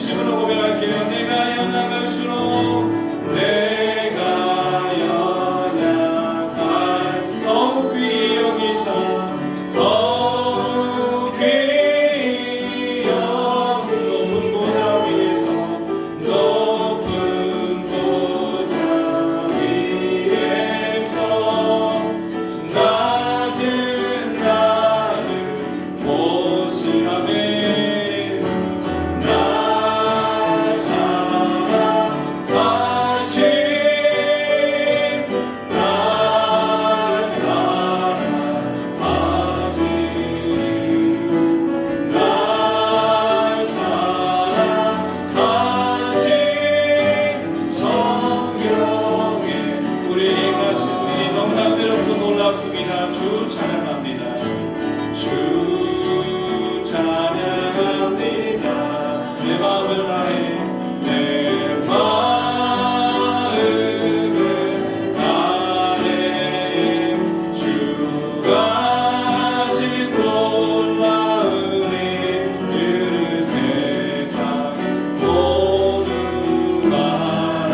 진심으로 고백할게요. 내가 연약할수록 내가 연약할 더욱 귀히 여기사 더욱 귀히 높은 보좌 위에서 높은 보좌 위에서 낮은 나를 보시라네. 주 찬양합니다. 주 찬양합니다. 내 마음을 다해 내 마음을 다해 주가 하신 놀라운 일들을 세상 모두 말하리라.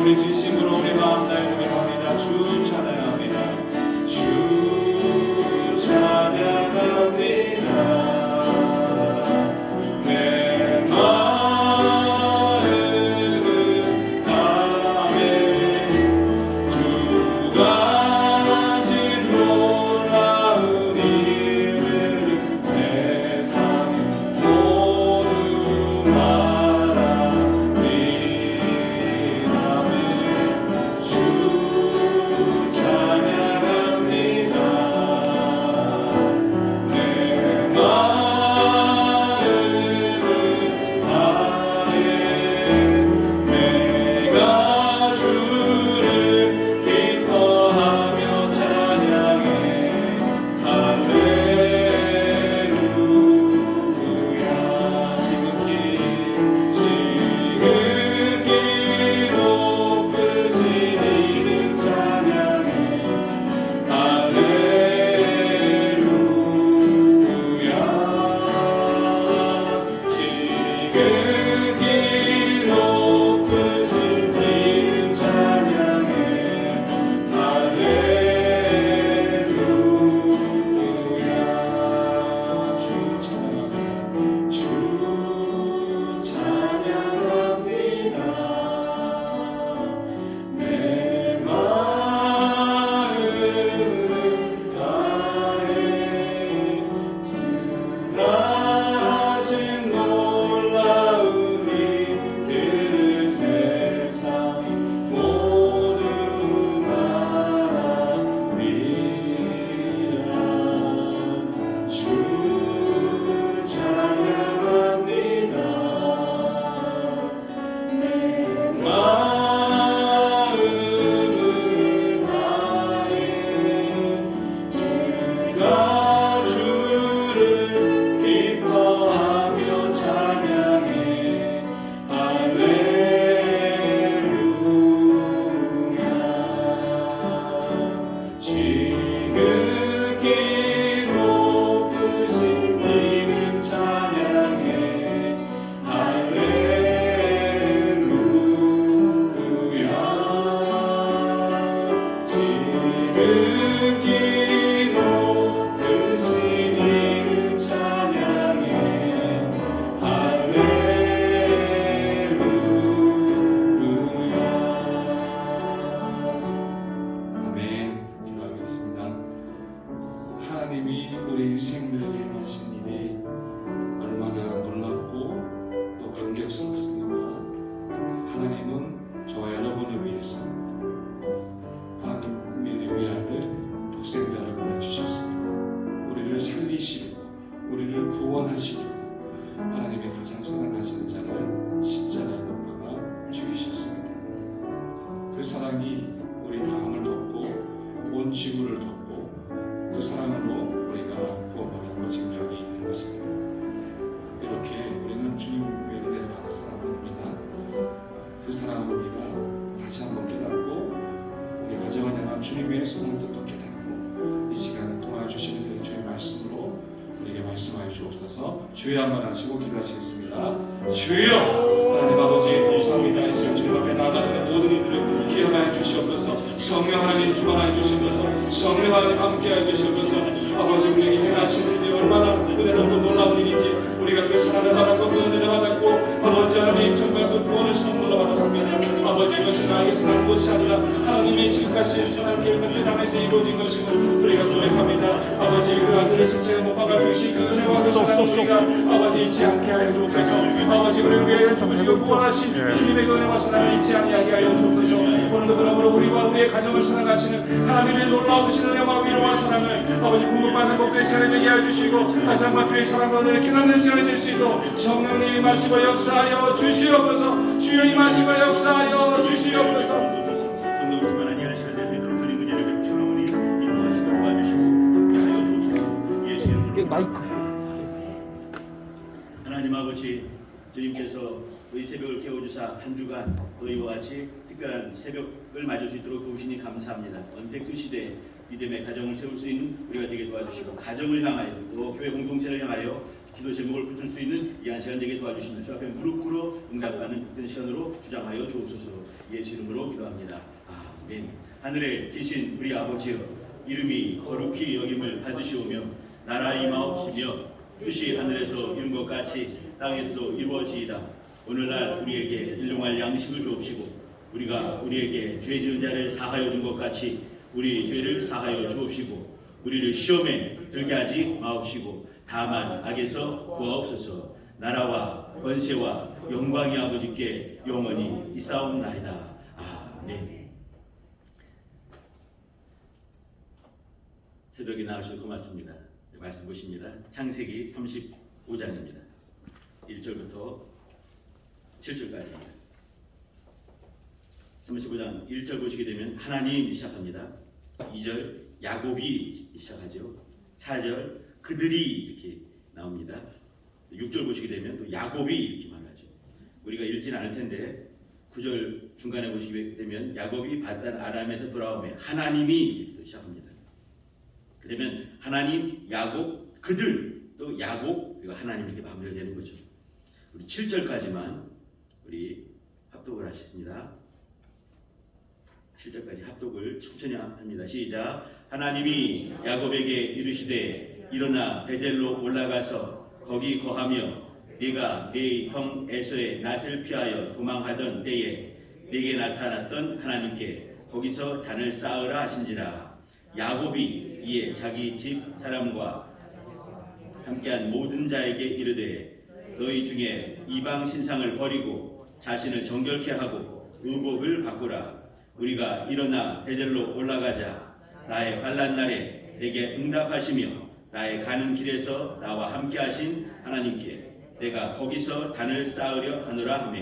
우리 진심으로 우리 마음 다해 고백합니다. 주 찬양합니다. 주 찬양합니다. 내 마음을 다해 주가 하신 놀라운 일들을 세상 모두 아멘. 기도하겠습니다. 하나님이 우리 인생들에게 행하신 일이 얼마나 놀랍고 또 감격스럽습니까? 하나님은 저와 여러분을 위해서 하나님의 외아들 독생자를 보내주셨습니다. 우리를 살리시고 우리를 구원하시고 하나님의 가장 사랑하시는 자를 십자가에 못 박아 죽이셨습니다. 그 사랑이 우리 마음을 덮고 온 지구를 덮고 그 사랑으로 우리가 구원받았고 증명이 있는 것입니다. 이렇게 우리는 주님의 은혜를 받아 살아갑니다. 그 사랑을 우리가 다시 한번 깨닫고 우리 가정을 향한 주님의 손을 또 깨닫고 이 시간을 통하여 주시는 주의 말씀으로 우리에게 말씀하여 주옵소서. 주여 한번 하시고 기도하시겠습니다. 주여 하나님 아버지 감사합니다. 이 시간 주님 앞에 나아가는 모든 이들을 기억하여 주시옵소서. 성령 하나님 주관하여 주시옵소서. 성령 하나님 함께하여 주시옵소서. 아버지 우리에게 행하시는 일이 얼마나 은혜롭고 놀라운 일인지 우리가 그 사랑을 받았고 그 은혜를 받았고 아버지 하나님 정말 그 구원을 선물로 받았습니다. 아버지 이것이 나에게서 난 것이 아니라 하나님의 지극하신 선한 계획 끝 안에서 이루어진 것임을 우리가 고백합니다. 아버지 그 아들을 십자가에 못 박아 주신 그 은혜와 그 사랑을 우리가 아버지 잊지 않게 하여 주옵소서. 아버지 우리를 위하여 죽으시고 구원하신 주님의 그 은혜와 사랑을 잊지 아니하게 하여 주옵소서. 오늘도 그러므로 우리와 우리의 가정을 사랑하시는 하나님의 놀라우신 은혜와 위로와 사랑을 아버지 공급받는 복된 시간이 되게 하여 주시고 다시 한번 주의 사랑과 은혜를 깨닫는 시간이 될 수 있도록 성령님 임하시고 역사하여 주시옵소서. 주여 임하시고 역사하여 주시옵소서. 성령 충만한 이하는 시간 될 수 있도록 주님 은혜를 베푸시고 어머니 인도하시고 도와주시고 함께하여 주옵소서. 예수 이름으로. 하나님 아버지, 주님께서 우리 새벽을 깨워주사 한 주간 너희와 같이 특별한 새벽을 맞을 수 있도록 도우시니 감사합니다. 언택트 시대에 믿음의 가정을 세울 수 있는 우리가 되게 도와주시고 가정을 향하여 또 교회 공동체를 향하여 기도 제목을 붙들 수 있는 이 한 시간 되게 도와주시는 주 앞에 무릎 꿇어 응답하는 복된 시간으로 주장하여 주옵소서. 예수 이름으로 기도합니다. 아멘. 하늘에 계신 우리 아버지여, 이름이 거룩히 여김을 받으시오며 나라 임하옵시며 뜻이 하늘에서 이룬 것 같이 땅에서도 이루어지이다. 오늘날 우리에게 일용할 양식을 주옵시고 우리가 우리에게 죄 지은 자를 사하여 준 것 같이 우리 죄를 사하여 주옵시고 우리를 시험에 들게 하지 마옵시고 다만 악에서 구하옵소서. 나라와 권세와 영광이 아버지께 영원히 있사옵나이다. 아멘. 새벽에 나오셔서 고맙습니다. 말씀 보십니다. 창세기 35장입니다. 1절부터 7절까지입니다. 35장 1절 보시게 되면 하나님이 시작합니다. 2절 야곱이 시작하죠. 4절 그들이 이렇게 나옵니다. 6절 보시게 되면 또 야곱이 이렇게 말하죠. 우리가 읽지는 않을 텐데 9절 중간에 보시게 되면 야곱이 받단 아람에서 돌아오며 하나님이 이렇게 시작합니다. 그러면 하나님, 야곱, 그들, 또 야곱, 그리고 하나님 이렇게 마무리가 되는 거죠. 우리 7절까지만 우리 합독을 하십니다. 7절까지 합독을 천천히 합니다. 시작. 하나님이 야곱에게 이르시되 일어나 베델로 올라가서 거기 거하며 네가 네 형 에서의 낯을 피하여 도망하던 때에 네게 나타났던 하나님께 거기서 단을 쌓으라 하신지라. 야곱이 이에 자기 집 사람과 함께한 모든 자에게 이르되 너희 중에 이방 신상을 버리고 자신을 정결케 하고 의복을 바꾸라. 우리가 일어나 베델로 올라가자. 나의 환난 날에 내게 응답하시며 나의 가는 길에서 나와 함께하신 하나님께 내가 거기서 단을 쌓으려 하노라 하며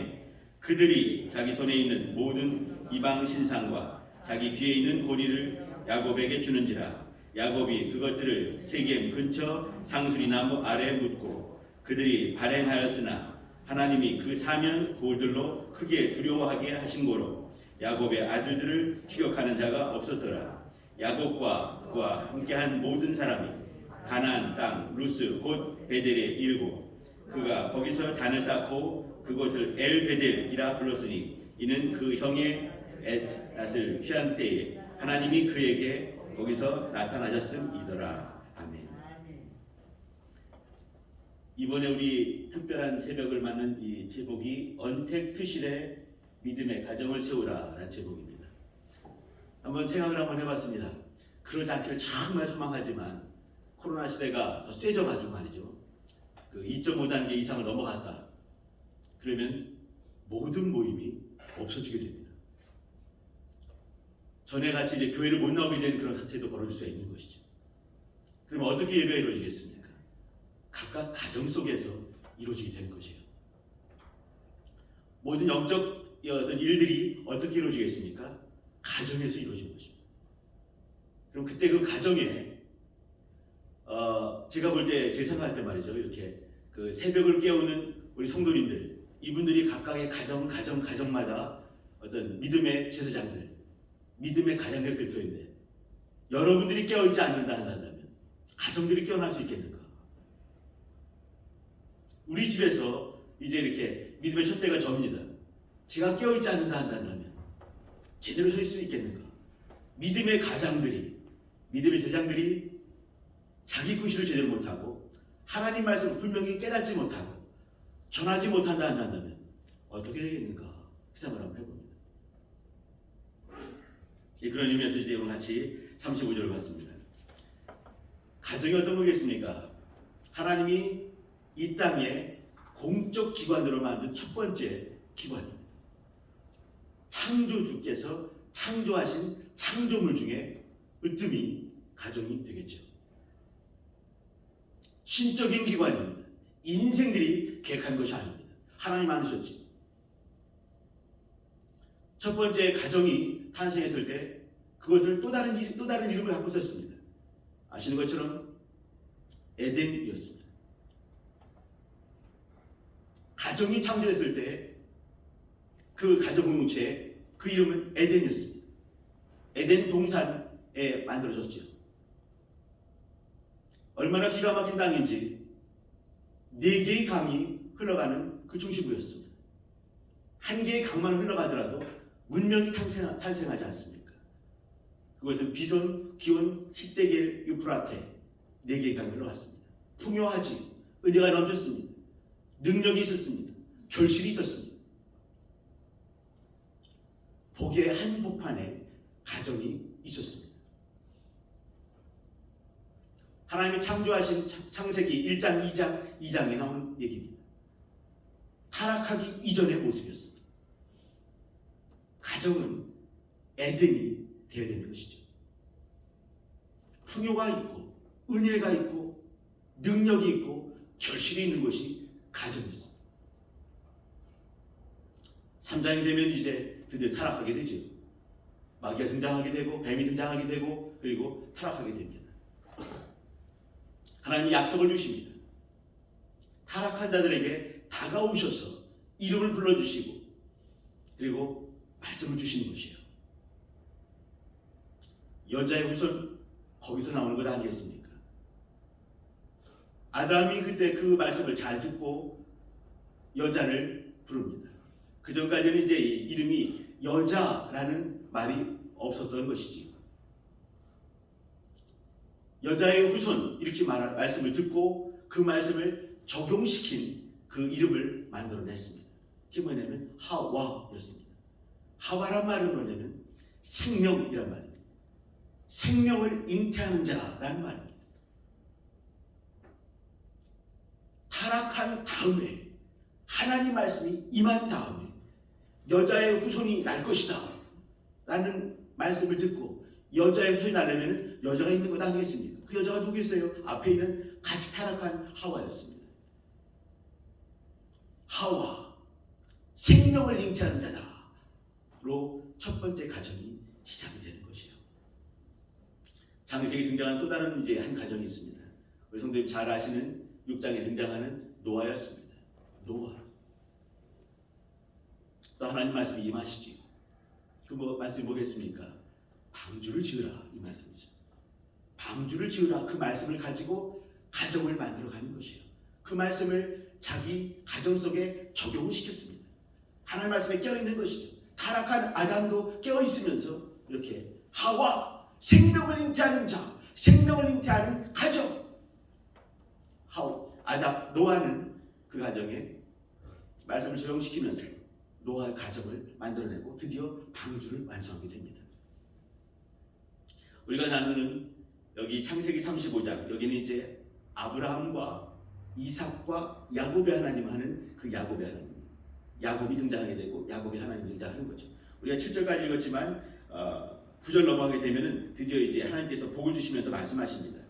그들이 자기 손에 있는 모든 이방 신상과 자기 귀에 있는 고리를 야곱에게 주는지라. 야곱이 그것들을 세겜 근처 상수리 나무 아래에 묻고 그들이 발행하였으나 하나님이 그 사면 고울들로 크게 두려워하게 하신 고로 야곱의 아들들을 추격하는 자가 없었더라. 야곱과 그와 함께한 모든 사람이 가나안 땅 루스 곧 베델에 이르고 그가 거기서 단을 쌓고 그곳을 엘베델이라 불렀으니 이는 그 형의 낯을 피한 때에 하나님이 그에게 거기서 나타나셨음이더라. 아멘. 이번에 우리 특별한 새벽을 맞는 이 제목이 언택트실의 믿음의 가정을 세우라라는 제목입니다. 한번 생각을 한번 해봤습니다. 그러지 않기를 정말 소망하지만 코로나 시대가 더 세져가지고 말이죠. 그 2.5단계 이상을 넘어갔다. 그러면 모든 모임이 없어지게 됩니다. 전에 같이 이제 교회를 못 나오게 되는 그런 사태도 벌어질 수 있는 것이죠. 그러면 어떻게 예배가 이루어지겠습니까? 각각 가정 속에서 이루어지게 되는 것이에요. 모든 영적 어떤 일들이 어떻게 이루어지겠습니까? 가정에서 이루어지는 것입니다. 그럼 그때 그 가정에 제가 볼 때, 제가 생각할 때 말이죠. 이렇게 그 새벽을 깨우는 우리 성도님들, 이분들이 각각의 가정마다 어떤 믿음의 제사장들, 믿음의 가장들이 들어있는데 여러분들이 깨어있지 않는다 한다면 가정들이 깨어날 수 있겠는가? 우리 집에서 이제 이렇게 믿음의 첫 대가 접니다. 제가 깨어있지 않는다 한다면 제대로 설 수 있겠는가? 믿음의 가장들이, 믿음의 제장들이 자기 구실을 제대로 못하고 하나님 말씀을 분명히 깨닫지 못하고 전하지 못한다 한다면 어떻게 되겠는가? 그 생각을 한번 해봅니다. 그런 의미에서 이제 오늘 같이 35절을 봤습니다. 가정이 어떤 거겠습니까? 하나님이 이 땅에 공적 기관으로 만든 첫 번째 기관입니다. 창조주께서 창조하신 창조물 중에 으뜸이 가정이 되겠죠. 신적인 기관입니다. 인생들이 계획한 것이 아닙니다. 하나님 만드셨지. 첫 번째 가정이 탄생했을 때 그것을 또 다른 이름을 갖고 썼습니다. 아시는 것처럼 에덴이었습니다. 가정이 창조됐을 때 그 가정 공동체의 그 이름은 에덴이었습니다. 에덴 동산에 만들어졌죠. 얼마나 기가 막힌 땅인지 4개의 강이 흘러가는 그 중심부였습니다. 한 개의 강만 흘러가더라도 문명이 탄생하지 않습니까? 그것은 비손, 기온, 히데겔, 유프라테 4개의 강이 흘러갔습니다. 풍요하지, 은혜가 넘쳤습니다. 능력이 있었습니다. 결실이 있었습니다. 복의 한복판에 가정이 있었습니다. 하나님이 창조하신 창세기 1장, 2장에 나온 얘기입니다. 타락하기 이전의 모습이었습니다. 가정은 에덴이 되어야 되는 것이죠. 풍요가 있고 은혜가 있고 능력이 있고 결실이 있는 것이 가정이었습니다. 3장이 되면 이제 드디어 타락하게 되죠. 마귀가 등장하게 되고 뱀이 등장하게 되고 그리고 타락하게 됩니다. 하나님이 약속을 주십니다. 타락한 자들에게 다가오셔서 이름을 불러주시고 그리고 말씀을 주시는 것이에요. 여자의 후손 거기서 나오는 것 아니겠습니까? 아담이 그때 그 말씀을 잘 듣고 여자를 부릅니다. 그 전까지는 이제 이름이 여자라는 말이 없었던 것이지. 여자의 후손 이렇게 말씀을 듣고 그 말씀을 적용시킨 그 이름을 만들어냈습니다. 그게 뭐냐면 하와였습니다. 하와란 말은 뭐냐면 생명이란 말입니다. 생명을 잉태하는 자라는 말입니다. 타락한 다음에 하나님 말씀이 임한 다음에 여자의 후손이 날 것이다 라는 말씀을 듣고 여자의 후손이 나려면 여자가 있는 것 아니겠습니까? 그 여자가 누구겠어요? 앞에 있는 같이 타락한 하와였습니다. 하와, 생명을 잉태하는 자다로 첫 번째 가정이 시작이 되는 것이에요. 창세기에 등장하는 또 다른 이제 한 가정이 있습니다. 우리 성도님 잘 아시는 6장에 등장하는 노아였습니다. 노아. 또 하나님 말씀이 임하시지. 그 말씀이 뭐겠습니까? 방주를 지으라 이 말씀이죠. 방주를 지으라 그 말씀을 가지고 가정을 만들어가는 것이에요. 그 말씀을 자기 가정 속에 적용을 시켰습니다. 하나님 말씀에 깨어있는 것이죠. 타락한 아담도 깨어있으면서 이렇게 하와 생명을 잉태하는 자, 생명을 잉태하는 가정. 노아는 그 가정에 말씀을 적용시키면서 노아의 가정을 만들어내고 드디어 방주를 완성하게 됩니다. 우리가 나누는 여기 창세기 35장 여기는 이제 아브라함과 이삭과 야곱의 하나님 하는 그 야곱의 하나님, 야곱이 등장하게 되고 야곱의 하나님이 등장하는 거죠. 우리가 7절까지 읽었지만 9절 넘어가게 되면은 드디어 이제 하나님께서 복을 주시면서 말씀하십니다.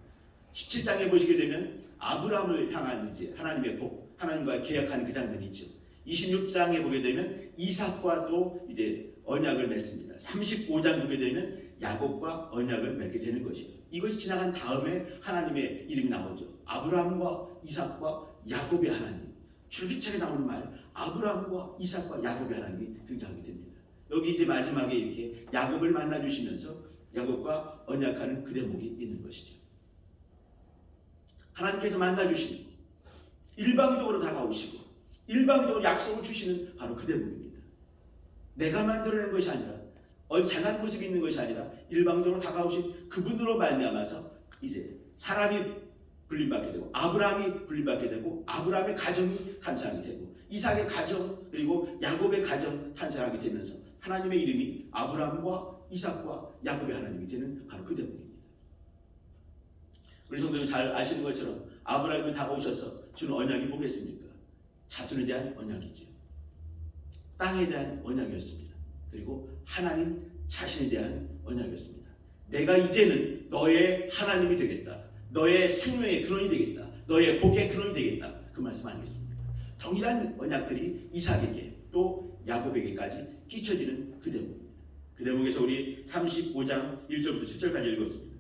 17장에 보시게 되면 아브라함을 향한 이제 하나님의 복, 하나님과 계약하는 그 장면이 있죠. 26장에 보게 되면 이삭과 또 이제 언약을 맺습니다. 35장 보게 되면 야곱과 언약을 맺게 되는 것이에요. 이것이 지나간 다음에 하나님의 이름이 나오죠. 아브라함과 이삭과 야곱의 하나님. 줄기차게 나오는 말, 아브라함과 이삭과 야곱의 하나님이 등장하게 됩니다. 여기 이제 마지막에 이렇게 야곱을 만나 주시면서 야곱과 언약하는 그 대목이 있는 것이죠. 하나님께서 만나 주시는, 일방적으로 다가오시고 일방적으로 약속을 주시는 바로 그 대목입니다. 내가 만들어낸 것이 아니라 어디 잘난 모습이 있는 것이 아니라 일방적으로 다가오신 그분으로 말미암아서 이제 사람이 불림받게 되고 아브라함이 불림받게 되고 아브라함의 가정이 탄생하게 되고 이삭의 가정 그리고 야곱의 가정 탄생하게 되면서 하나님의 이름이 아브라함과 이삭과 야곱의 하나님이 되는 바로 그 대목입니다. 우리 성도님 잘 아시는 것처럼 아브라함이 다가오셔서 주는 언약이 뭐겠습니까? 자손에 대한 언약이죠. 땅에 대한 언약이었습니다. 그리고 하나님 자신에 대한 언약이었습니다. 내가 이제는 너의 하나님이 되겠다. 너의 생명의 근원이 되겠다. 너의 복의 근원이 되겠다. 그 말씀 아니겠습니까? 동일한 언약들이 이삭에게 또 야곱에게까지 끼쳐지는 그 대목입니다. 그 대목에서 우리 35장 1절부터 7절까지 읽었습니다.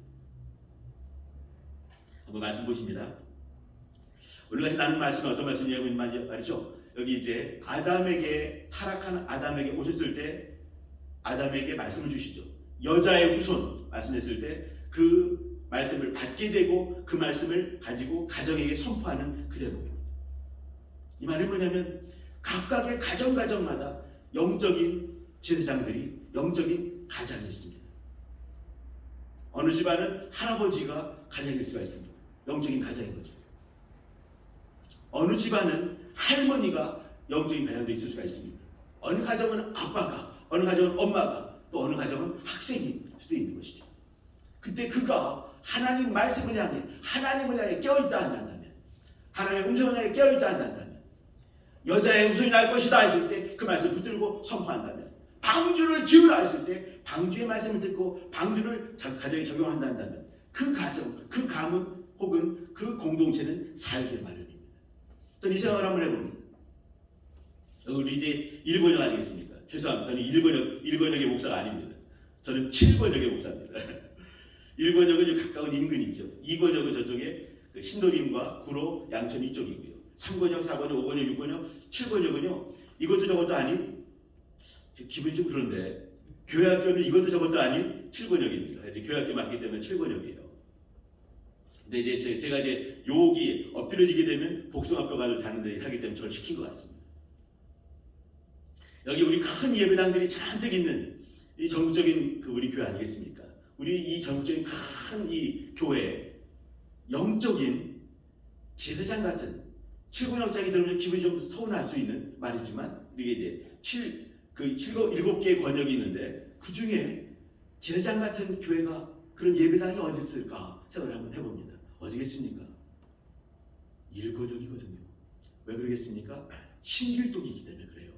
한번 말씀 보십니다. 오늘 같이 나눈 말씀은 어떤 말씀이냐고 말이죠. 여기 이제 아담에게 타락한 아담에게 오셨을 때 아담에게 말씀을 주시죠. 여자의 후손 말씀했을 때 그 말씀을 받게 되고 그 말씀을 가지고 가정에게 선포하는 그 대목입니다. 이 말은 뭐냐면 각각의 가정마다 영적인 제사장들이 영적인 가장이 있습니다. 어느 집안은 할아버지가 가장일 수가 있습니다. 영적인 가장인 거죠. 어느 집안은 할머니가 영적인 가장도 있을 수가 있습니다. 어느 가정은 아빠가, 어느 가정은 엄마가, 또 어느 가정은 학생일 수도 있는 것이죠. 그때 그가 하나님 말씀을 향해 하나님을 향해 깨어있다 한다면 하나님의 음성을 향해 깨어있다 한다면 여자의 음성이 날 것이다 했을 때 그 말씀을 붙들고 선포한다면 방주를 지으라 했을 때 방주의 말씀을 듣고 방주를 가정에 적용한다면 그 가정, 그 가문 혹은 그 공동체는 살길 마련입니다. 저는 이 생각을 한번 해봅니다. 우리 이제 1권역 아니겠습니까? 죄송합니다. 저는 1권역의 목사가 아닙니다. 저는 7권역의 목사입니다. 1권역은 가까운 인근이죠. 2권역은 저쪽에 그 신도림과 구로, 양천 이쪽이고요. 3권역, 4권역, 5권역, 6권역, 7권역은요. 이것도 저것도 아닌 기분이 좀 그런데 교회학교는 이것도 저것도 아닌 7권역입니다. 이제 교회학교 맞기 때문에 7권역이에요. 근데 이제 제가 이제 욕이 엎드려지게 되면 복숭아뼈가 다는데 하기 때문에 저를 시킨 것 같습니다. 여기 우리 큰 예배당들이 잔뜩 있는 이 전국적인 그 우리 교회 아니겠습니까? 우리 이 전국적인 큰 이 교회 영적인 제사장 같은 7권역장이 들으면 기분이 좀 서운할 수 있는 말이지만 이게 이제 7개의 권역이 있는데 그 중에 제사장 같은 교회가 그런 예배당이 어디 있을까 생각을 한번 해봅니다. 어디겠습니까? 1권역이거든요. 왜 그러겠습니까? 신길동이 있기 때문에 그래요.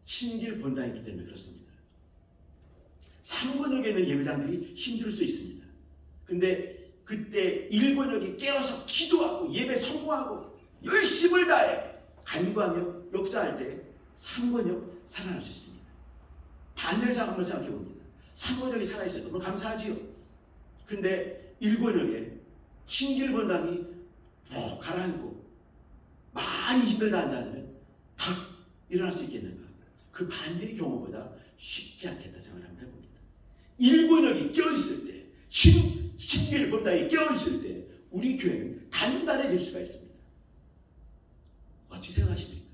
신길 본당이 있기 때문에 그렇습니다. 3권역에는 예배당들이 힘들 수 있습니다. 근데 그때 1권역이 깨어서 기도하고 예배 성공하고 열심을 다해 간구하며 역사할 때 3권역 살아날 수 있습니다. 반대로 한번 생각해 봅니다. 3권역이 살아있어요. 너무 감사하지요. 근데 1권역에 신길본당이 가라앉고 많이 힘들다 한다면 탁 일어날 수 있겠는가? 그 반대의 경우보다 쉽지 않겠다 생각을 한번 해봅니다. 1권역이 껴있을 때 신길본당이 껴있을 때 우리 교회는 단단해질 수가 있습니다. 어찌 생각하십니까?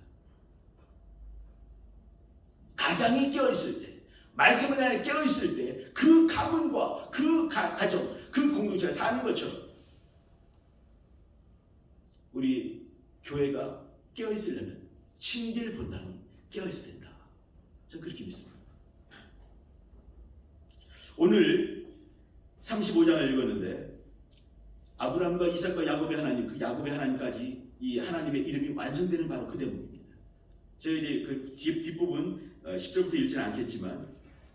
가장이 껴있을 때 말씀을 향해 껴있을 때 그 가문과 그 가정 그 공동체가 사는 것처럼 우리 교회가 껴있으려면 신길 본당은 껴있어야 된다. 저는 그렇게 믿습니다. 오늘 35장을 읽었는데 아브라함과 이삭과 야곱의 하나님, 그 야곱의 하나님까지 이 하나님의 이름이 완성되는 바로 그 대목입니다. 제가 이제 그 뒷부분 10절부터 읽지는 않겠지만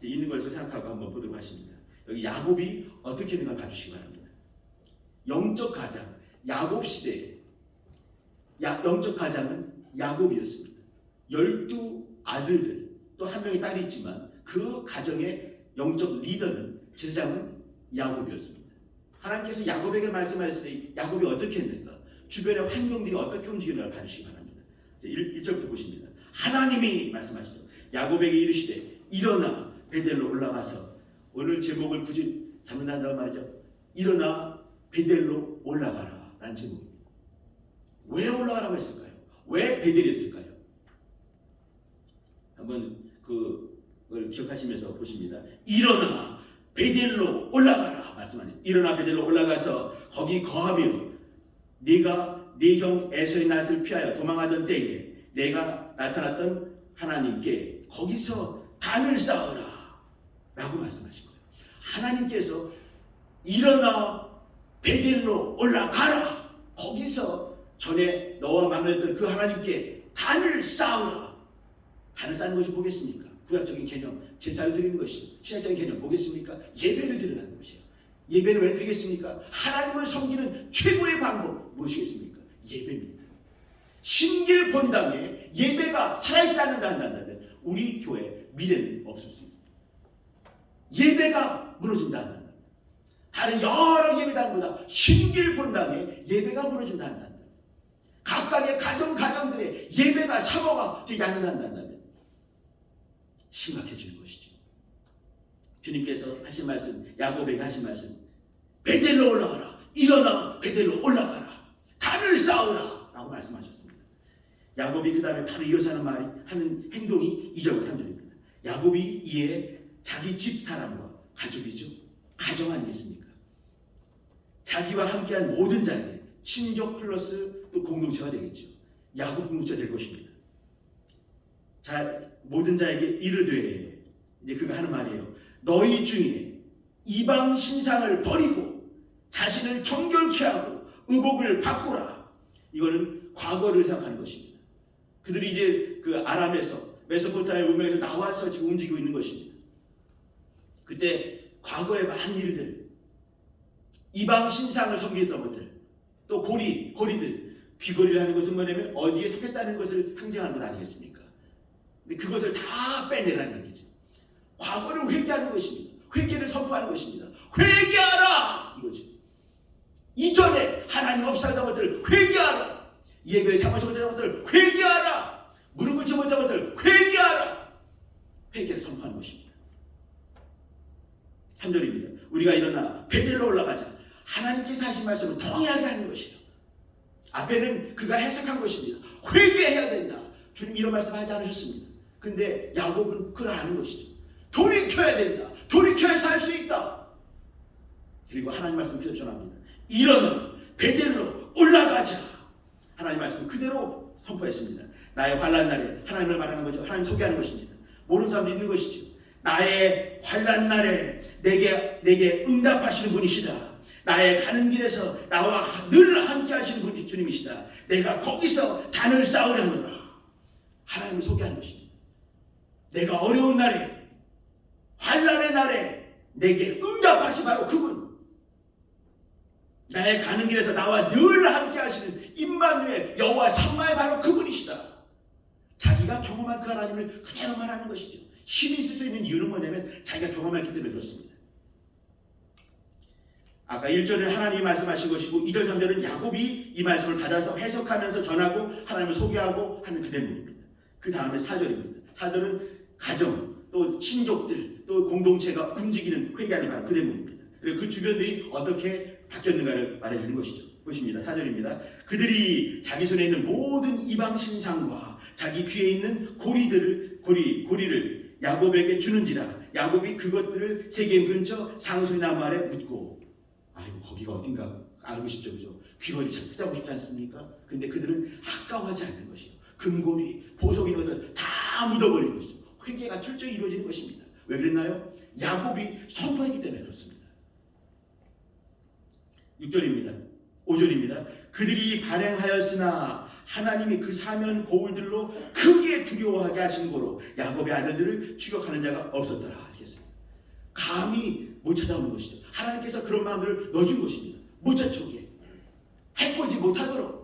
있는 것을 생각하고 한번 보도록 하십니다. 여기 야곱이 어떻게 있는 걸 봐주시기 바랍니다. 영적 가장, 야곱 시대 영적 가장은 야곱이었습니다. 12 아들들, 또 한 명의 딸이 있지만 그 가정의 영적 리더는 제사장은 야곱이었습니다. 하나님께서 야곱에게 말씀하셨을 때 야곱이 어떻게 했는가, 주변의 환경들이 어떻게 움직이는가를 봐주시기 바랍니다. 1절부터 보십니다. 하나님이 말씀하시죠. 야곱에게 이르시되 일어나 베델로 올라가서, 오늘 제목을 굳이 잡는다는 말이죠. 일어나 베델로 올라가라 라는 제목입니다. 왜 올라가라고 했을까요? 왜 베델이었을까요? 한번 그걸 기억하시면서 보십니다. 일어나 베델로 올라가라 말씀하니, 일어나 베델로 올라가서 거기 거하며 네가 네 형 에서의 낯을 피하여 도망하던 때에 내가 나타났던 하나님께 거기서 단을 쌓으라 라고 말씀하신 거예요. 하나님께서 일어나 베델로 올라가라, 거기서 전에 너와 만났던 그 하나님께 단을 쌓으라. 단을 쌓는 것이 뭐겠습니까? 구약적인 개념, 제사를 드리는 것이, 신약적인 개념 뭐겠습니까? 예배를 드리는 것이에요. 예배는 왜 드리겠습니까? 하나님을 섬기는 최고의 방법 무엇이겠습니까? 예배입니다. 신길 본당에 예배가 살아있지 않는다 한다면 우리 교회 미래는 없을 수 있습니다. 예배가 무너진다 한다면, 다른 여러 예배당보다 신길 본당에 예배가 무너진다 한다면, 각각의 가정들의 예배가 사모가 되지 않는다 한다면 심각해지는 것이죠. 주님께서 하신 말씀, 야곱에게 하신 말씀, 베델로 올라가라, 일어나 베델로 올라가라, 단을 쌓으라 라고 말씀하셨습니다. 야곱이 그 다음에 바로 이어서 하는 행동이 2절과 3절입니다. 야곱이 이에 자기 집 사람과 가족이죠. 가정 아니겠습니까? 자기와 함께한 모든 자에게, 친족 플러스 또 공동체가 되겠죠. 야곱 공동체가 될 것입니다. 자, 모든 자에게 이르되, 이제 그가 하는 말이에요. 너희 중에 이방 신상을 버리고 자신을 정결케 하고 의복을 바꾸라. 이거는 과거를 생각하는 것입니다. 그들이 이제 그 아람에서, 메소포타미아 문명에서 나와서 지금 움직이고 있는 것입니다. 그때 과거의 많은 일들, 이방 신상을 섬기던 것들, 또 고리들, 귀걸이를 하는 것은 뭐냐면 어디에 속했다는 것을 상징하는 것 아니겠습니까? 근데 그것을 다 빼내라는 얘기죠. 과거를 회개하는 것입니다. 회개를 선포하는 것입니다. 회개하라! 이거지. 이전에 하나님 없이 살던 것들 회개하라. 예배를 삼아서 못했던 것들 회개하라. 무릎을 치고 못했던 것들 회개하라. 회개를 선포하는 것입니다. 3절입니다. 우리가 일어나 베델로 올라가자. 하나님께서 하신 말씀을 통일하게 하는 것이에요. 앞에는 그가 해석한 것입니다. 회개해야 된다. 주님 이런 말씀 하지 않으셨습니다. 근데 야곱은 그걸 아는 것이죠. 돌이켜야 된다. 돌이켜야 살 수 있다. 그리고 하나님 말씀 그대로 전합니다. 일어나 베델로 올라가자. 하나님 말씀 그대로 선포했습니다. 나의 환난 날에, 하나님을 말하는 거죠. 하나님 소개하는 것입니다. 모르는 사람도 있는 것이죠. 나의 환난 날에 내게 응답하시는 분이시다. 나의 가는 길에서 나와 늘 함께 하시는 분이 주님이시다. 내가 거기서 단을 쌓으려노라. 하나님을 소개하는 것입니다. 내가 어려운 날에, 환난의 날에 내게 응답하시 바로 그분. 나의 가는 길에서 나와 늘 함께 하시는 임마누엘 여호와 삼마의 바로 그분이시다. 자기가 경험한 그 하나님을 그대로 말하는 것이죠. 힘이 있을 수 있는 이유는 뭐냐면 자기가 경험했기 때문에 그렇습니다. 아까 1절은 하나님이 말씀하신 것이고 2절 3절은 야곱이 이 말씀을 받아서 해석하면서 전하고 하나님을 소개하고 하는 그 대목입니다. 그 다음에 4절입니다. 4절은 가정, 또 친족들, 또 공동체가 움직이는 회개하는 바로 그 대목입니다. 그리고 그 주변들이 어떻게 바뀌었는가를 말해주는 것이죠. 보십니다. 4절입니다. 그들이 자기 손에 있는 모든 이방 신상과 자기 귀에 있는 고리를 야곱에게 주는지라. 야곱이 그것들을 세겜 근처 상수리 나무 아래 묻고, 아이고 거기가 어딘가 알고 싶죠, 그죠? 귀걸이 참 크다고 싶지 않습니까? 근데 그들은 아까워하지 않는 것이에요. 금고리, 보석 이런 것들 다 묻어버리는 것이죠. 회개가 철저히 이루어지는 것입니다. 왜 그랬나요? 야곱이 선포했기 때문에 그렇습니다. 6절입니다. 5절입니다. 그들이 발행하였으나 하나님이 그 사면 고울들로 크게 두려워하게 하신 거로 야곱의 아들들을 추격하는 자가 없었더라. 알겠습니다. 감히 못 찾아오는 것이죠. 하나님께서 그런 마음을 넣어준 것입니다. 못 찾아오게 해보지 못하도록.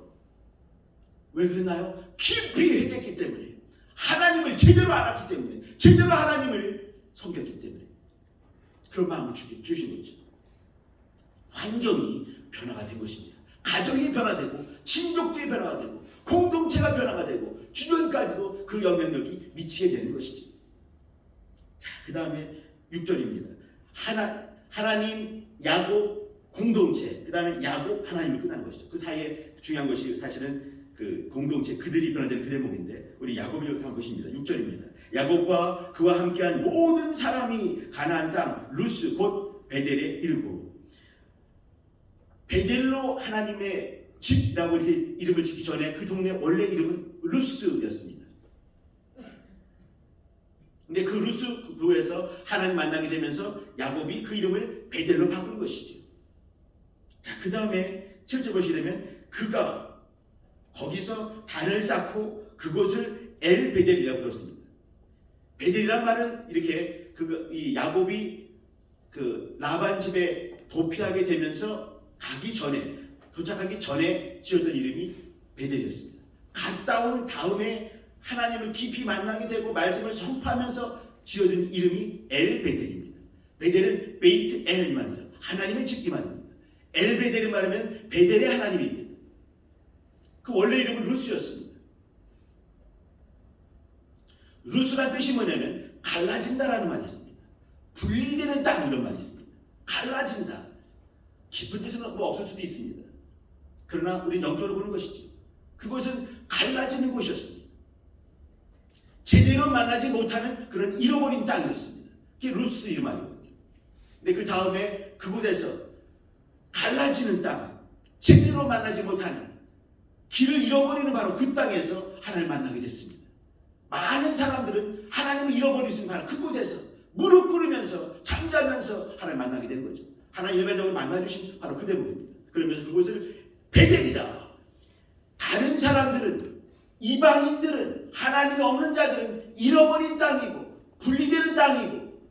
왜 그랬나요? 깊이 회개했기 때문에, 하나님을 제대로 알았기 때문에, 제대로 하나님을 섬겼기 때문에 그런 마음을 주신 거죠. 환경이 변화가 된 것입니다. 가정이 변화되고, 친족들이 변화가 되고, 공동체가 변화가 되고, 주변까지도 그 영향력이 미치게 되는 것이죠. 자, 그 다음에 6절입니다. 하나님, 야곱, 공동체, 그 다음에 야곱, 하나님이 끝나는 것이죠. 그 사이에 중요한 것이 사실은 그 공동체, 그들이 변화되는 그 대목인데, 우리 야곱이 한 것입니다. 6절입니다. 야곱과 그와 함께한 모든 사람이 가나안 땅 루스 곧 베델에 이르고, 베델로 하나님의 집이라고 이렇게 이름을 짓기 전에 그 동네 원래 이름은 루스였습니다. 근데 그 루스 교회에서 하나님 만나게 되면서 야곱이 그 이름을 베델로 바꾼 것이죠. 자, 그 다음에 7절 보시게 되면 그가 거기서 단을 쌓고 그곳을 엘 베델이라고 불렀습니다. 베델이란 말은 이렇게 이 야곱이 그 라반 집에 도피하게 되면서 도착하기 전에 지었던 이름이 베델이었습니다. 갔다 온 다음에 하나님을 깊이 만나게 되고 말씀을 선포하면서 지어준 이름이 엘 베델입니다. 베델은 베이트 엘 말이죠. 하나님의 집 이 말입니다. 엘 베델을 말하면 베델의 하나님입니다. 그 원래 이름은 루스였습니다. 루스란 뜻이 뭐냐면 갈라진다라는 말이 있습니다. 분리되는 땅, 이런 말이 있습니다. 갈라진다. 깊은 뜻은 뭐 없을 수도 있습니다. 그러나 우리는 영적으로 보는 것이죠. 그것은 갈라지는 곳이었습니다. 제대로 만나지 못하는 그런 잃어버린 땅이었습니다. 그게 루스 이름 아니거든요. 근데 그 다음에 그곳에서 갈라지는 땅, 제대로 만나지 못하는, 길을 잃어버리는 바로 그 땅에서 하나님을 만나게 됐습니다. 많은 사람들은 하나님을 잃어버릴 수 있는 바로 그곳에서 무릎 꿇으면서 잠자면서 하나님을 만나게 된 거죠. 하나님 일반적으로 만나주신 바로 그 대목입니다. 그러면서 그곳을 베델이다. 다른 사람들은, 이방인들은, 하나님이 없는 자들은 잃어버린 땅이고 분리되는 땅이고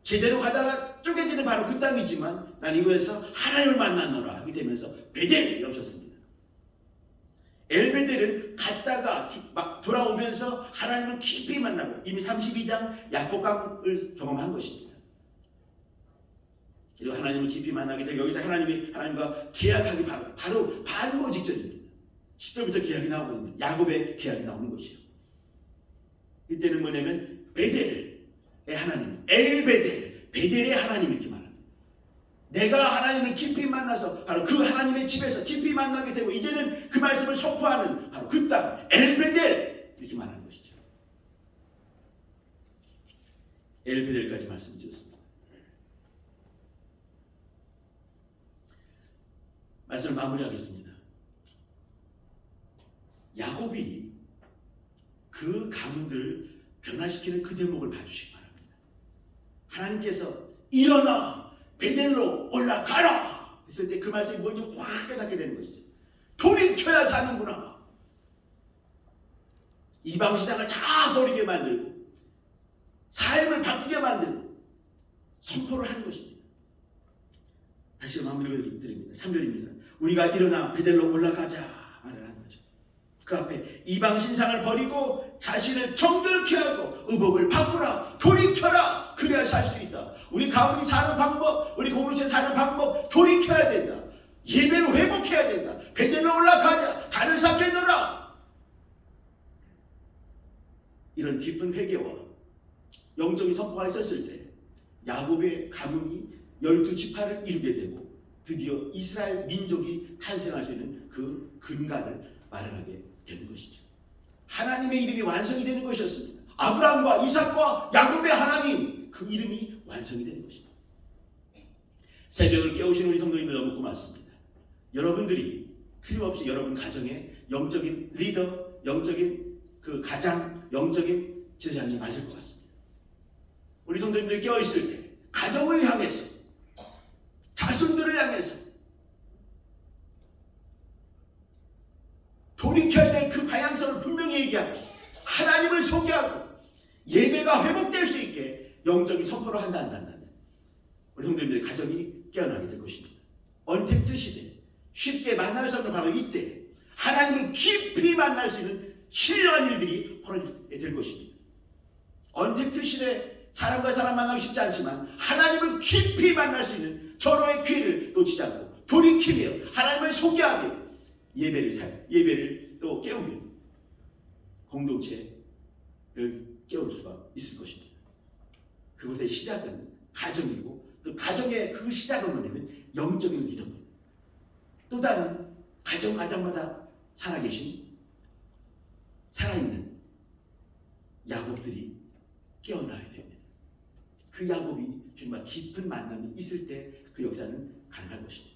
제대로 가다가 쪼개지는 바로 그 땅이지만 난 이곳에서 하나님을 만나노라 하게 되면서 베델이 오셨습니다. 엘베델은 갔다가 돌아오면서 하나님을 깊이 만나고 이미 32장 야복강을 경험한 것입니다. 그리고 하나님을 깊이 만나게 되고 여기서 하나님과 계약하기 바로 반모 직전입니다. 10절부터 계약이 나오거든요. 야곱의 계약이 나오는 것이에요. 이때는 뭐냐면 베델의 하나님, 엘베델, 베델의 하나님 이렇게 말합니다. 내가 하나님을 깊이 만나서 바로 그 하나님의 집에서 깊이 만나게 되고 이제는 그 말씀을 선포하는 바로 그 땅, 엘베델 이렇게 말하는 것이죠. 엘베델까지 말씀드렸습니다. 말씀을 마무리하겠습니다. 야곱이 그 가문들 변화시키는 그 대목을 봐주시기 바랍니다. 하나님께서 일어나 베델로 올라가라 했을 때 그 말씀이 뭔지 확 깨닫게 되는 것이죠. 돌이켜야 사는구나. 이방 시장을 다 버리게 만들고 삶을 바꾸게 만들고 선포를 하는 것입니다. 다시 마무리 드립니다. 3절입니다. 우리가 일어나 베델로 올라가자 말을 하는 거죠. 그 앞에 이방 신상을 버리고 자신을 정결케 하고 의복을 바꾸라, 돌이켜라. 그래야 살 수 있다. 우리 가문이 사는 방법, 우리 공동체 사는 방법 돌이켜야 된다. 예배를 회복해야 된다. 베델로 올라가자. 단을 쌓겠노라. 이런 깊은 회개와 영적인 선포가 있었을 때 야곱의 가문이 12지파를 이루게 되고 드디어 이스라엘 민족이 탄생할 수 있는 그 근간을 마련하게 되는 것이죠. 하나님의 이름이 완성이 되는 것이었습니다. 아브라함과 이삭과 야곱의 하나님, 그 이름이 완성이 되는 것입니다. 새벽을 깨우신 우리 성도님들 너무 고맙습니다. 여러분들이 틀림없이 여러분 가정의 영적인 리더, 영적인 그 가장, 영적인 제사장이 맞을 것 같습니다. 우리 성도님들 깨어있을 때 가정을 향해서, 자손들을 향해서 돌이켜야 될 그 방향성을 분명히 얘기하고 하나님을 소개하고 예배가 회복될 수 있게 영적인 선포를 한다면 우리 성도님들의 가정이 깨어나게 될 것입니다. 언택트 시대, 쉽게 만날 수 없는 바로 이때 하나님을 깊이 만날 수 있는 신령한 일들이 벌어지게 될 것입니다. 언택트 시대, 사람과 사람 만나기 쉽지 않지만 하나님을 깊이 만날 수 있는 서로의 기회를 놓치지 않고 돌이키며 하나님을 소개하며 예배를 또 깨우며 공동체를 깨울 수가 있을 것입니다. 그것의 시작은 가정이고 또 가정의 그 시작은 뭐냐면 영적인 리더입니다. 또 다른 가정마다 살아있는 야곱들이 깨어나야 됩니다. 그 야곱이 주님과 깊은 만남이 있을 때 그 역사는 가능할 것입니다.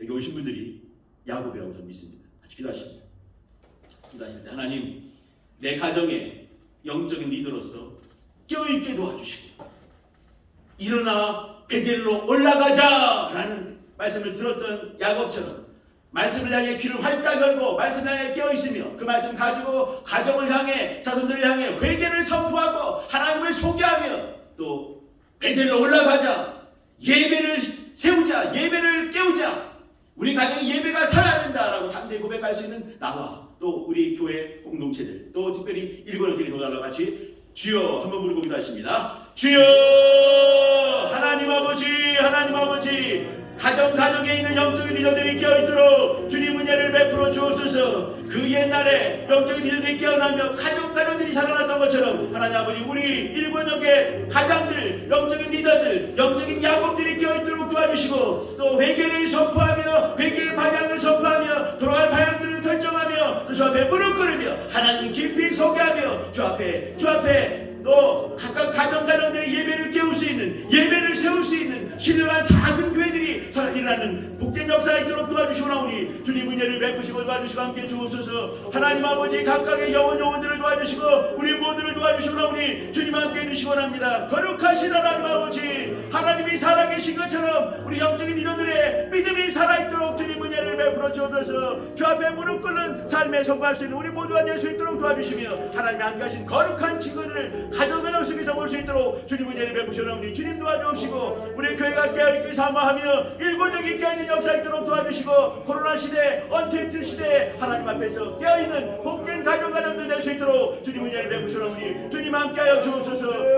여기 오신 분들이 야곱이라고 저는 믿습니다. 같이 기도하십니다. 기도하실 때 하나님, 내 가정의 영적인 리더로서 껴있게 도와주시고 일어나 베델로 올라가자라는 말씀을 들었던 야곱처럼 말씀을 향해 귀를 활짝 열고 말씀을 향해 깨어있으며 그 말씀 가지고 가정을 향해 자손들을 향해 회개를 선포하고 하나님을 소개하며 또 베델로 올라가자, 예배를 세우자, 예배를 깨우자, 우리 가정의 예배가 살아야 된다라고 담대히 고백할 수 있는 나와 또 우리 교회 공동체들 또 특별히 일본어들이 도달라 같이 주여 한번 부르고 기도하십니다. 주여 하나님 아버지, 하나님 아버지, 가정에 있는 영적인 리더들이 깨어있도록 주님 은혜를 베풀어 주옵소서. 그 옛날에 영적인 리더들이 깨어나며 가정들이 살아났던 것처럼 하나님 아버지, 우리 일본역의 가장들, 영적인 리더들, 영적인 야곱들이 깨어있도록 도와주시고 또 회개를 선포하며 회개의 방향을 선포하며 돌아갈 방향들을 결정하며 또 주 앞에 무릎 꿇으며 하나님을 깊이 소개하며 주 앞에 또 각각 가정들의 예배를 깨울 수 있는, 예배를 세울 수 있는 신령한 작은 교회들이 일어나는 복된 역사가 있도록 도와주시오나오니 주님 은혜를 베푸시고 도와주시고 함께 주옵소서. 하나님 아버지, 각각의 영혼들을 도와주시고 우리 모두를 도와주시오나오니 주님 함께 해주시기 원합니다. 거룩하신 하나님 아버지, 하나님이 살아계신 것처럼 우리 영적인 인원들의 믿음이 살아있도록 주님 은혜를 베풀어 주옵소서. 주 앞에 무릎 꿇는 삶에 성공할 수 있는 우리 모두가 될 수 있도록 도와주시며 하나님이 함께 하신 거룩한 증거들을 가정의 속에서 볼 수 있도록 주님 은혜를 베푸시오나오니 주님 도와주옵시고 우리 교회가 깨어있기 사모하며 일본역이 깨어있는 역사 있도록 도와주시고 코로나 시대, 언택트 시대 하나님 앞에서 깨어있는 복된 가정들 될 수 있도록 주님 은혜를 베푸시오나오니 주님 함께하여 주옵소서.